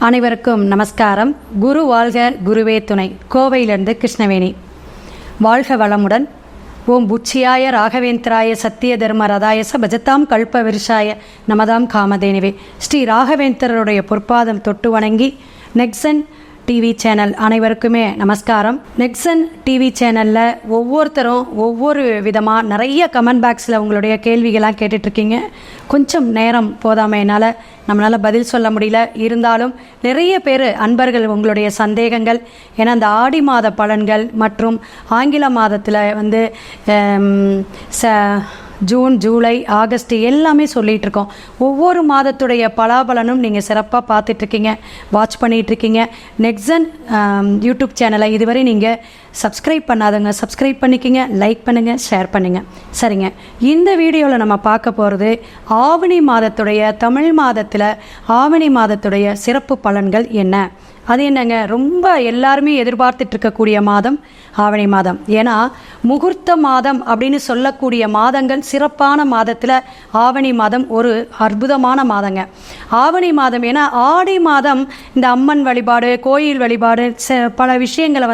அனைவருக்கும் நமஸ்காரம். குரு வாழ்க, குருவே துணை. கோவையிலிருந்து கிருஷ்ணவேணி. வாழ்க வளமுடன். ஓம் புச்சியாய ராகவேந்திராய சத்திய தர்ம ரதாயச பஜத்தாம் கல்ப விருஷாய நமதாம் காமதேனிவே. ஸ்ரீ ராகவேந்திரருடைய பொற்பாதம் தொட்டு வணங்கி நெக்சன் டிவி சேனல் அனைவருக்குமே நமஸ்காரம். நெக்சன் டிவி சேனலில் ஒவ்வொருத்தரும் ஒவ்வொரு விதமாக நிறைய கமெண்ட் பாக்ஸில் உங்களுடைய கேள்விகள்லாம் கேட்டுட்ருக்கீங்க. கொஞ்சம் நேரம் போதாமையினால் நம்மளால் பதில் சொல்ல முடியல. இருந்தாலும் நிறைய பேர் அன்பர்கள் உங்களுடைய சந்தேகங்கள், ஏன்னா அந்த ஆடி மாத பலன்கள் மற்றும் ஆங்கில மாதத்தில் ஜூன், ஜூலை, ஆகஸ்ட் எல்லாமே சொல்லிகிட்டு இருக்கோம். ஒவ்வொரு மாதத்துடைய பலாபலனும் நீங்கள் சிறப்பாக பார்த்துட்ருக்கீங்க, வாட்ச் பண்ணிகிட்ருக்கீங்க. நெக்சன் யூடியூப் சேனலை இதுவரை நீங்கள் சப்ஸ்கிரைப் பண்ணாதவங்க சப்ஸ்கிரைப் பண்ணிக்கிங்க, லைக் பண்ணுங்கள், ஷேர் பண்ணுங்கள். சரிங்க, இந்த வீடியோவில் நம்ம பார்க்க போகிறது ஆவணி மாதத்துடைய, தமிழ் மாதத்தில் ஆவணி மாதத்துடைய சிறப்பு பலன்கள் என்ன. அது என்னங்க, ரொம்ப எல்லாருமே எதிர்பார்த்துட்டு இருக்கக்கூடிய மாதம் ஆவணி மாதம். ஏன்னா முகூர்த்த மாதம் அப்படின்னு சொல்லக்கூடிய மாதங்கள் சிறப்பான மாதத்தில் ஆவணி மாதம் ஒரு அற்புதமான மாதங்க. ஆவணி மாதம் ஏன்னா ஆடி மாதம் இந்த அம்மன் வழிபாடு, கோயில் வழிபாடு, பல விஷயங்களை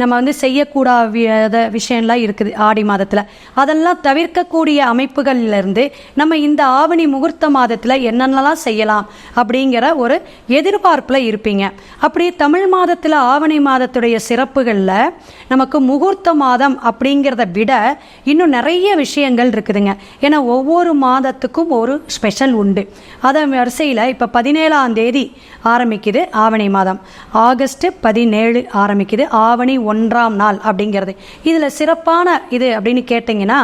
நம்ம செய்யக்கூடாத விஷயம்லாம் இருக்குது ஆடி மாதத்தில். அதெல்லாம் தவிர்க்கக்கூடிய அமைப்புகள்லேருந்து நம்ம இந்த ஆவணி முகூர்த்த மாதத்தில் என்னென்னலாம் செய்யலாம் அப்படிங்கிற ஒரு எதிர்பார்ப்பில் இருப்பீங்க. அப்படி தமிழ் மாதத்தில் ஆவணி மாதத்துடைய சிறப்புகளில் நமக்கு முகூர்த்த மாதம் அப்படிங்கிறத விட இன்னும் நிறைய விஷயங்கள் இருக்குதுங்க. ஏன்னா ஒவ்வொரு மாதத்துக்கும் ஒரு ஸ்பெஷல் உண்டு. அதன் வரிசையில் இப்போ 17ஆம் தேதி ஆரம்பிக்குது ஆவணி மாதம், ஆகஸ்ட் 17 ஆரம்பிக்குது, ஆவணி 1ஆம் நாள் அப்படிங்கிறது. இதில் சிறப்பான இது அப்படின்னு கேட்டிங்கன்னா,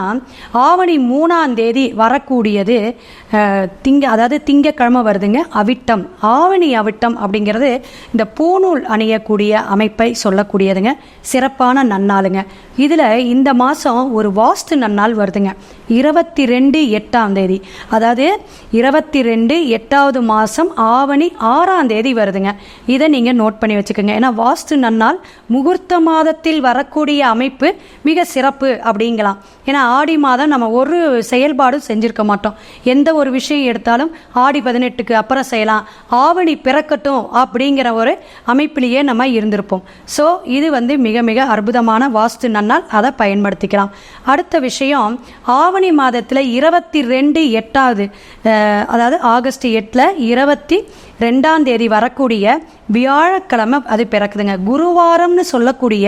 ஆவணி 3ஆம் தேதி வரக்கூடியது அதாவது திங்கக்கிழமை வருதுங்க, அவிட்டம். ஆவணி அவிட்டம் அப்படிங்கிறது இந்த பூநூல் அணியக்கூடிய அமைப்பை சொல்லக்கூடியதுங்க, சிறப்பான நன்னாளுங்க. இதில் இந்த மாதம் ஒரு வாஸ்து நன்னாள் வருதுங்க, 22/8ஆம் தேதி. அதாவது 22/8வது மாதம் ஆவணி 6ஆம் தேதி வருதுங்க. இதை நீங்கள் நோட் பண்ணி வச்சுக்கோங்க. ஏன்னா வாஸ்து நன்னாள் முகூர்த்த மாதத்தில் வரக்கூடிய அமைப்பு மிக சிறப்பு அப்படிங்கலாம். ஏன்னா ஆடி மாதம் நம்ம ஒரு செயல்பாடும் செஞ்சுருக்க மாட்டோம். எந்த ஒரு விஷயம் எடுத்தாலும் ஆடி 18க்கு அப்புறம் செய்யலாம், ஆவணி பிறக்கட்டும் அப்படிங்கிற ஒரு அமைப்பிலேயே நம்ம இருந்திருப்போம். ஸோ இது மிக மிக அற்புதமான வாஸ்து நன்னாள், அதை பயன்படுத்திக்கலாம். அடுத்த விஷயம், ஆவணி மாதத்தில் 22/8, அதாவது ஆகஸ்ட் 8 22ஆம் தேதி வரக்கூடிய வியாழக்கிழமை அது பிறக்குதுங்க. குருவாரம்னு சொல்லக்கூடிய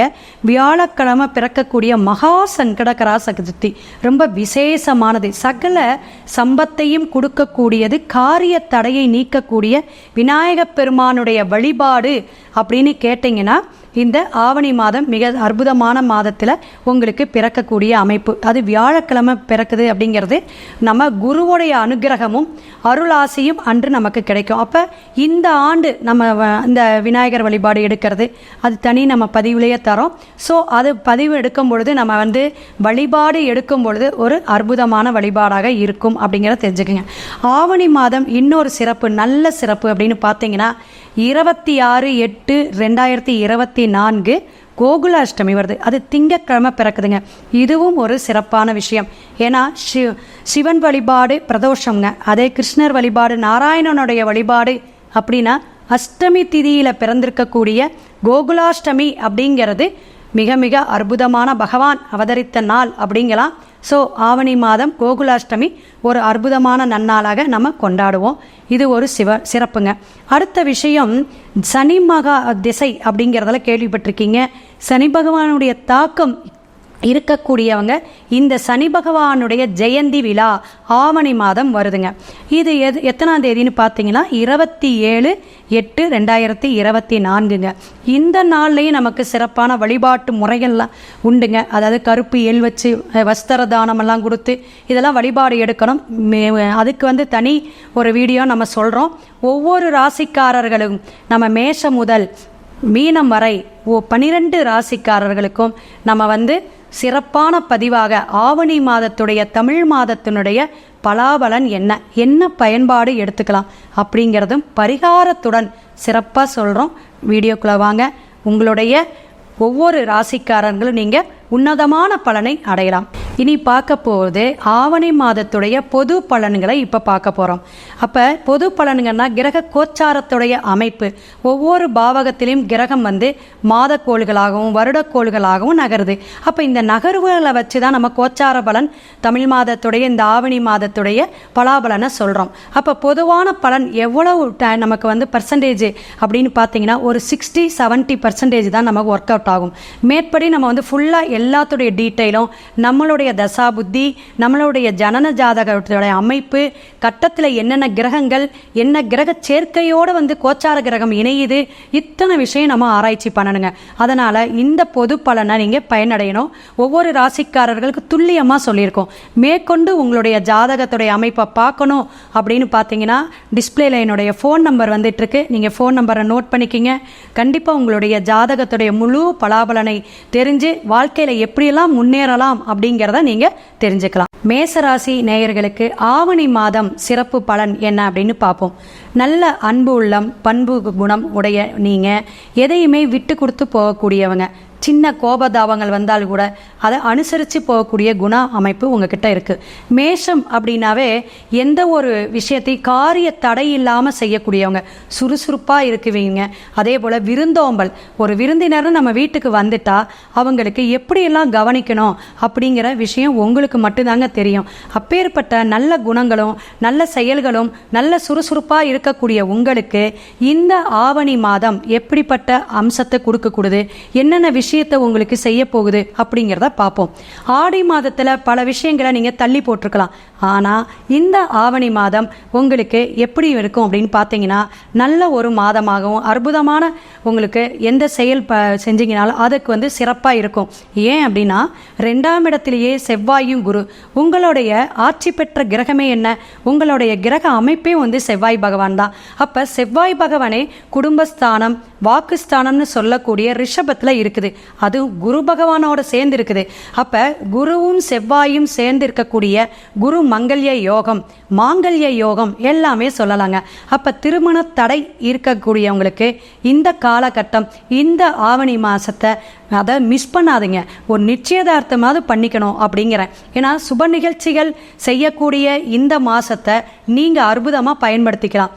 வியாழக்கிழமை பிறக்கக்கூடிய மகா சங்கடகரா சதுர்த்தி ரொம்ப விசேஷமானது. சகல சம்பத்தையும் கொடுக்கக்கூடியது, காரிய தடையை நீக்கக்கூடிய விநாயகப் பெருமானுடைய வழிபாடு அப்படின்னு கேட்டிங்கன்னா இந்த ஆவணி மாதம் மிக அற்புதமான மாதத்தில் உங்களுக்கு பிறக்கக்கூடிய அமைப்பு. அது வியாழக்கிழமை பிறக்குது அப்படிங்கிறது நம்ம குருவுடைய அனுகிரகமும் அருளாசியும் அன்று நமக்கு கிடைக்கும். அப்போ இந்த ஆண்டு நம்ம இந்த விநாயகர் வழிபாடு எடுக்கிறது அது தனி நம்ம பதிவுலேயே தரோம். ஸோ அது பதிவு எடுக்கும் பொழுது நம்ம வழிபாடு எடுக்கும் பொழுது ஒரு அற்புதமான வழிபாடாக இருக்கும் அப்படிங்கிறத தெரிஞ்சுக்கோங்க. ஆவணி மாதம் இன்னொரு சிறப்பு, நல்ல சிறப்பு அப்படின்னு பார்த்தீங்கன்னா 26/8/2024 கோகுலாஷ்டமி வருது. அது திங்கக்கிழமை பிறக்குதுங்க. இதுவும் ஒரு சிறப்பான விஷயம். ஏன்னா சிவன் வழிபாடு பிரதோஷங்க, அதே கிருஷ்ணர் வழிபாடு, நாராயணனுடைய வழிபாடு அப்படின்னா அஷ்டமி திதியில் பிறந்திருக்கக்கூடிய கோகுலாஷ்டமி அப்படிங்கிறது மிக மிக அற்புதமான பகவான் அவதரித்த நாள் அப்படிங்கலாம். ஸோ ஆவணி மாதம் கோகுலாஷ்டமி ஒரு அற்புதமான நன்னாளாக நம்ம கொண்டாடுவோம். இது ஒரு சிறப்புங்க. அடுத்த விஷயம், சனி மகா திசை அப்படிங்கிறதுல கேள்விப்பட்டிருக்கீங்க. சனி பகவானுடைய தாக்கம் இருக்கக்கூடியவங்க இந்த சனி பகவானுடைய ஜெயந்தி விழா ஆவணி மாதம் வருதுங்க. இது எத்தனாம் தேதின்னு பார்த்தீங்கன்னா 27/8/2024. இந்த நாள்லேயும் நமக்கு சிறப்பான வழிபாட்டு முறைகள்லாம் உண்டுங்க. அதாவது கருப்பு எள் வச்சு வஸ்திர தானமெல்லாம் கொடுத்து இதெல்லாம் வழிபாடு எடுக்கணும். அதுக்கு தனி ஒரு வீடியோ நம்ம சொல்கிறோம். ஒவ்வொரு ராசிக்காரர்களும் நம்ம மேஷம் முதல் மீனம் வரை 12 ராசிக்காரர்களுக்கும் நம்ம சிறப்பான பதிவாக ஆவணி மாதத்துடைய, தமிழ் மாதத்தினுடைய பலாபலன் என்ன பயன்பாடு எடுத்துக்கலாம் அப்படிங்கிறதும் பரிகாரத்துடன் சிறப்பாக சொல்கிறோம். வீடியோக்குள்ளே வாங்க. உங்களுடைய ஒவ்வொரு ராசிக்காரர்களும் நீங்கள் உன்னதமான பலனை அடையலாம். இனி பார்க்க போகிறது ஆவணி மாதத்துடைய பொது பலன்களை இப்போ பார்க்க போகிறோம். அப்போ பொது பலன்கள்னா கிரக கோச்சாரத்துடைய அமைப்பு. ஒவ்வொரு பாவகத்திலையும் கிரகம் மாதக்கோள்களாகவும் வருடக்கோள்களாகவும் நகருது. அப்போ இந்த நகர்வுகளை வச்சு தான் நம்ம கோச்சார பலன் தமிழ் மாதத்துடைய இந்த ஆவணி மாதத்துடைய பலாபலனை சொல்கிறோம். அப்போ பொதுவான பலன் எவ்வளவு நமக்கு பர்சன்டேஜ் அப்படின்னு பார்த்தீங்கன்னா ஒரு 60-70% தான் நமக்கு ஒர்க் அவுட் ஆகும். மேற்படி நம்ம ஃபுல்லாக எல்லாத்துடைய டீட்டெயிலும் நம்மளுடைய தசா புத்தி, நம்மளுடைய ஜனன ஜாதகத்துடைய அமைப்பு, கட்டத்தில் என்னென்ன கிரகங்கள், என்ன கிரக சேர்க்கையோடு கோச்சார கிரகம் இணையுது, இத்தனை விஷயம் நம்ம ஆராய்ச்சி பண்ணணுங்க. அதனால் இந்த பொது பலனை நீங்கள் பயனடையணும். ஒவ்வொரு ராசிக்காரர்களுக்கு துல்லியமாக சொல்லியிருக்கோம். மேற்கொண்டு உங்களுடைய ஜாதகத்துடைய அமைப்பை பார்க்கணும் அப்படின்னு பார்த்தீங்கன்னா டிஸ்பிளேல என்னுடைய ஃபோன் நம்பர் வந்துட்டுருக்கு. நீங்கள் ஃபோன் நம்பரை நோட் பண்ணிக்கிங்க. கண்டிப்பாக உங்களுடைய ஜாதகத்துடைய முழு பலாபலனை தெரிஞ்சு வாழ்க்கையில் எப்படியெல்லாம் முன்னேறலாம் அப்படிங்கிறத நீங்கள் தெரிஞ்சுக்கலாம். மேசராசி நேயர்களுக்கு ஆவணி மாதம் சிறப்பு பலன் என்ன அப்படின்னு பார்ப்போம். நல்ல அன்பு உள்ளம், பண்பு குணம் உடைய நீங்கள் எதையுமே விட்டு கொடுத்து போகக்கூடியவங்க. சின்ன கோபதாபங்கள் வந்தால் கூட அதை அனுசரித்து போகக்கூடிய குண அமைப்பு உங்ககிட்ட இருக்குது. மேஷம் அப்படின்னாவே எந்த ஒரு விஷயத்தையும் காரிய தடை இல்லாமல் செய்யக்கூடியவங்க, சுறுசுறுப்பாக இருக்குவீங்க. அதே போல் விருந்தோம்பல், ஒரு விருந்தினர் நம்ம வீட்டுக்கு வந்துட்டா அவங்களுக்கு எப்படியெல்லாம் கவனிக்கணும் அப்படிங்கிற விஷயம் உங்களுக்கு மட்டும்தாங்க தெரியும். அப்பேற்பட்ட நல்ல குணங்களும் நல்ல செயல்களும் நல்ல சுறுசுறுப்பாக இருக்கக்கூடிய உங்களுக்கு இந்த ஆவணி மாதம் எப்படிப்பட்ட அம்சத்தை கொடுக்கக்கூடுது, என்னென்ன விஷயத்தை உங்களுக்கு செய்ய போகுது அப்படிங்கிறத பார்ப்போம். ஆடி மாதத்தில் பல விஷயங்களை நீங்கள் தள்ளி போட்டிருக்கலாம். ஆனால் இந்த ஆவணி மாதம் உங்களுக்கு எப்படி இருக்கும் அப்படின்னு பார்த்தீங்கன்னா நல்ல ஒரு மாதமாகவும் அற்புதமான உங்களுக்கு எந்த செயல் செஞ்சீங்கனாலும் அதுக்கு சிறப்பாக இருக்கும். ஏன் அப்படின்னா 2ஆம் இடத்திலேயே செவ்வாயும் குரு, உங்களுடைய ஆட்சி பெற்ற கிரகமே என்ன, உங்களுடைய கிரக அமைப்பே செவ்வாய் பகவான் தான். அப்போ செவ்வாய் பகவானே குடும்பஸ்தானம் வாக்குஸ்தானம்னு சொல்லக்கூடிய ரிஷபத்தில் இருக்குது. அது குரு பகவானோட சேர்ந்து இருக்குது. அப்போ குருவும் செவ்வாயும் சேர்ந்து இருக்கக்கூடிய குரு மங்கல்ய யோகம், மாங்கல்ய யோகம் எல்லாமே சொல்லலாங்க. அப்போ திருமண தடை இருக்கக்கூடியவங்களுக்கு இந்த காலகட்டம், இந்த ஆவணி மாதத்தை அதை மிஸ் பண்ணாதீங்க. ஒரு நிச்சயதார்த்தமாவது பண்ணிக்கணும் அப்படிங்கிறேன். ஏன்னா சுப நிகழ்ச்சிகள் செய்யக்கூடிய இந்த மாதத்தை நீங்கள் அற்புதமாக பயன்படுத்திக்கலாம்.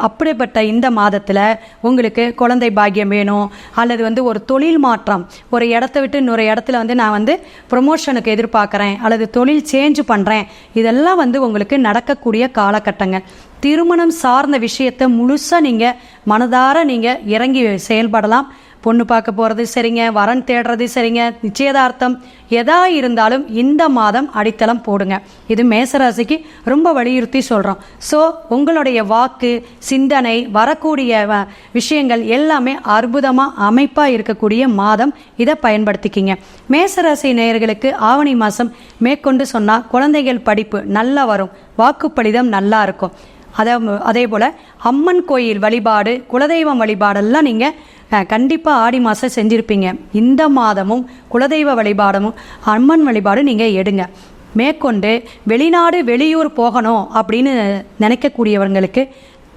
அப்படிப்பட்ட இந்த மாதத்தில் உங்களுக்கு குழந்தை பாக்கியம் வேணும், அல்லது ஒரு தொழில் மாற்றம், ஒரு இடத்த விட்டு இன்னொரு இடத்துல நான் ப்ரொமோஷனுக்கு எதிர்பார்க்குறேன், அல்லது தொழில் சேஞ்ச் பண்ணுறேன், இதெல்லாம் உங்களுக்கு நடக்கக்கூடிய காலகட்டங்கள். திருமணம் சார்ந்த விஷயத்தை முழுசாக நீங்கள் மனதார நீங்கள் இறங்கி செயல்படலாம். பொண்ணு பார்க்க போகிறது சரிங்க, வரன் தேடுறது சரிங்க, நிச்சயதார்த்தம் எதா இருந்தாலும் இந்த மாதம் அடித்தளம் போடுங்க. இது மேசராசிக்கு ரொம்ப வலியுறுத்தி சொல்கிறோம். ஸோ உங்களுடைய வாக்கு, சிந்தனை, வரக்கூடிய விஷயங்கள் எல்லாமே அற்புதமாக அமைப்பாக இருக்கக்கூடிய மாதம். இதை பயன்படுத்திக்கிங்க. மேசராசி நேயர்களுக்கு ஆவணி மாதம் மேற்கொண்டு சொன்னால் குழந்தைகள் படிப்பு நல்லா வரும், வாக்குப்பளிதம் நல்லா இருக்கும். அதே போல் அம்மன் கோயில் வழிபாடு, குலதெய்வம் வழிபாடெல்லாம் நீங்கள் கண்டிப்பாக ஆடி மாதம் செஞ்சுருப்பீங்க. இந்த மாதமும் குலதெய்வ வழிபாடும் அம்மன் வழிபாடு நீங்கள் எடுங்க. மேற்கொண்டு வெளிநாடு வெளியூர் போகணும் அப்படின்னு நினைக்கக்கூடியவங்களுக்கு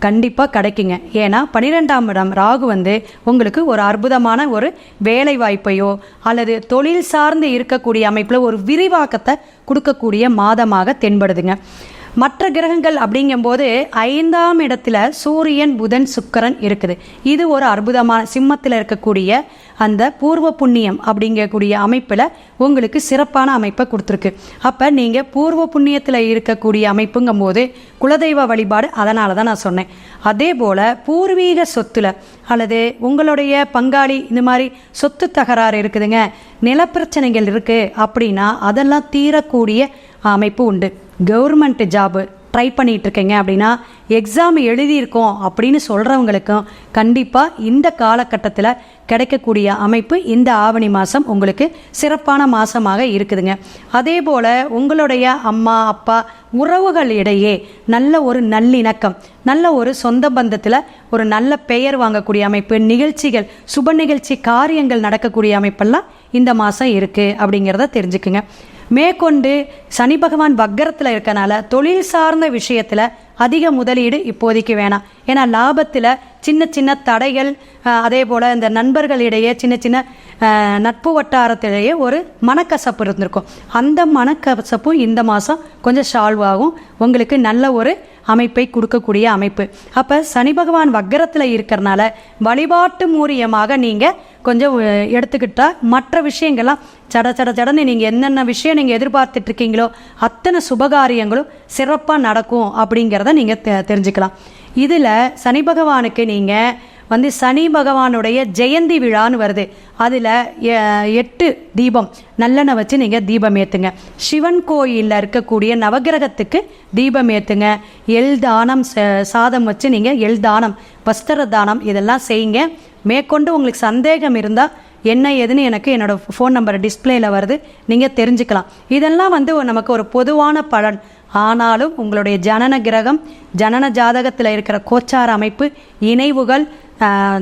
கண்டிப்பாக கிடைக்குங்க. ஏன்னா 12ஆம் இடம் ராகு உங்களுக்கு ஒரு அற்புதமான ஒரு வேலை வாய்ப்பையோ அல்லது தொழில் சார்ந்து இருக்கக்கூடிய அமைப்பில் ஒரு விரிவாக்கத்தை கொடுக்கக்கூடிய மாதமாக தென்படுதுங்க. மற்ற கிரகங்கள் அப்படிங்கும்போது 5ஆம் இடத்துல சூரியன், புதன், சுக்கிரன் இருக்குது. இது ஒரு அற்புதமான சிம்மத்தில் இருக்கக்கூடிய அந்த பூர்வ புண்ணியம் அப்படிங்கக்கூடிய அமைப்பில் உங்களுக்கு சிறப்பான அமைப்பை கொடுத்துருக்கு. அப்போ நீங்கள் பூர்வ புண்ணியத்தில் இருக்கக்கூடிய அமைப்புங்கும் போது குலதெய்வ வழிபாடு, அதனால தான் நான் சொன்னேன். அதே போல் பூர்வீக சொத்துல அல்லது உங்களுடைய பங்காளி இந்த மாதிரி சொத்து தகராறு இருக்குதுங்க, நிலப்பிரச்சனைகள் இருக்குது அப்படின்னா அதெல்லாம் தீரக்கூடிய அமைப்பு உண்டு. கவர்மெண்ட் ஜாபு ட்ரை பண்ணிகிட்டு இருக்கீங்க அப்படின்னா, எக்ஸாம் எழுதியிருக்கோம் அப்படின்னு சொல்கிறவங்களுக்கும் கண்டிப்பாக இந்த காலகட்டத்தில் கிடைக்கக்கூடிய அமைப்பு இந்த ஆவணி மாதம் உங்களுக்கு சிறப்பான மாதமாக இருக்குதுங்க. அதே போல் உங்களுடைய அம்மா அப்பா உறவுகள் இடையே நல்ல ஒரு நல்லிணக்கம், நல்ல ஒரு சொந்த பந்தத்தில் ஒரு நல்ல பெயர் வாங்கக்கூடிய அமைப்பு, நிகழ்ச்சிகள், சுப நிகழ்ச்சி காரியங்கள் நடக்கக்கூடிய அமைப்பெல்லாம் இந்த மாதம் இருக்குது அப்படிங்கிறத தெரிஞ்சுக்குங்க. மேற்கொண்டு சனி பகவான் வக்கரத்தில் இருக்கனால தொழில் சார்ந்த விஷயத்தில் அதிக முதலீடு இப்போதைக்கு வேணாம். ஏன்னா லாபத்தில் சின்ன சின்ன தடைகள், அதே போல் இந்த நண்பர்களிடையே சின்ன சின்ன நட்பு வட்டாரத்திலேயே ஒரு மனக்கசப்பு இருந்திருக்கும். அந்த மனக்கசப்பும் இந்த மாதம் கொஞ்சம் சால்வ் ஆகும். உங்களுக்கு நல்ல ஒரு அமைப்பை கொடுக்கக்கூடிய அமைப்பு. அப்போ சனி பகவான் வக்கரத்தில் இருக்கிறனால வழிபாட்டு மூலியமாக நீங்கள் கொஞ்சம் எடுத்துக்கிட்டால் மற்ற விஷயங்கள்லாம் சடன்னு நீங்கள் என்னென்ன விஷயம் நீங்கள் எதிர்பார்த்துட்ருக்கீங்களோ அத்தனை சுபகாரியங்களும் சிறப்பாக நடக்கும் அப்படிங்கிறத நீங்கள் தெரிஞ்சுக்கலாம். இதில் சனி பகவானுக்கு நீங்கள் சனி பகவானுடைய ஜெயந்தி விழான்னு வருது. அதில் 8 தீபம் நல்லெண்ணெய் வச்சு நீங்கள் தீபம் ஏற்றுங்க. சிவன் கோயிலில் இருக்கக்கூடிய நவகிரகத்துக்கு தீபம் ஏற்றுங்க. எள் தானம், சாதம் வச்சு நீங்கள் எள் தானம், வஸ்திர தானம் இதெல்லாம் செய்யுங்க. மேற்கொண்டு உங்களுக்கு சந்தேகம் இருந்தால் என்ன ஏதுன்னு எனக்கு என்னோடய ஃபோன் நம்பர் டிஸ்பிளேயில் வருது, நீங்கள் தெரிஞ்சுக்கலாம். இதெல்லாம் நமக்கு ஒரு பொதுவான பலன். ஆனாலும் உங்களுடைய ஜனன கிரகம், ஜனன ஜாதகத்தில் இருக்கிற கோச்சார அமைப்பு, இணைவுகள்,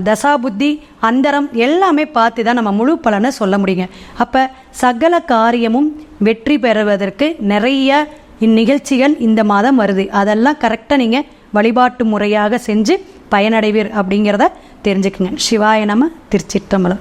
தசாபுத்தி, அந்தரம் எல்லாமே பார்த்து தான் நம்ம முழு பலனை சொல்ல முடியுங்க. அப்போ சகல காரியமும் வெற்றி பெறுவதற்கு நிறைய இந்நிகழ்ச்சிகள் இந்த மாதம் வருது. அதெல்லாம் கரெக்டாக நீங்கள் வழிபாட்டு முறையாக செஞ்சு பயனடைவீர் அப்படிங்கிறத தெரிஞ்சுக்குங்க. சிவாய நம. திருச்சிற்றம்பலம்.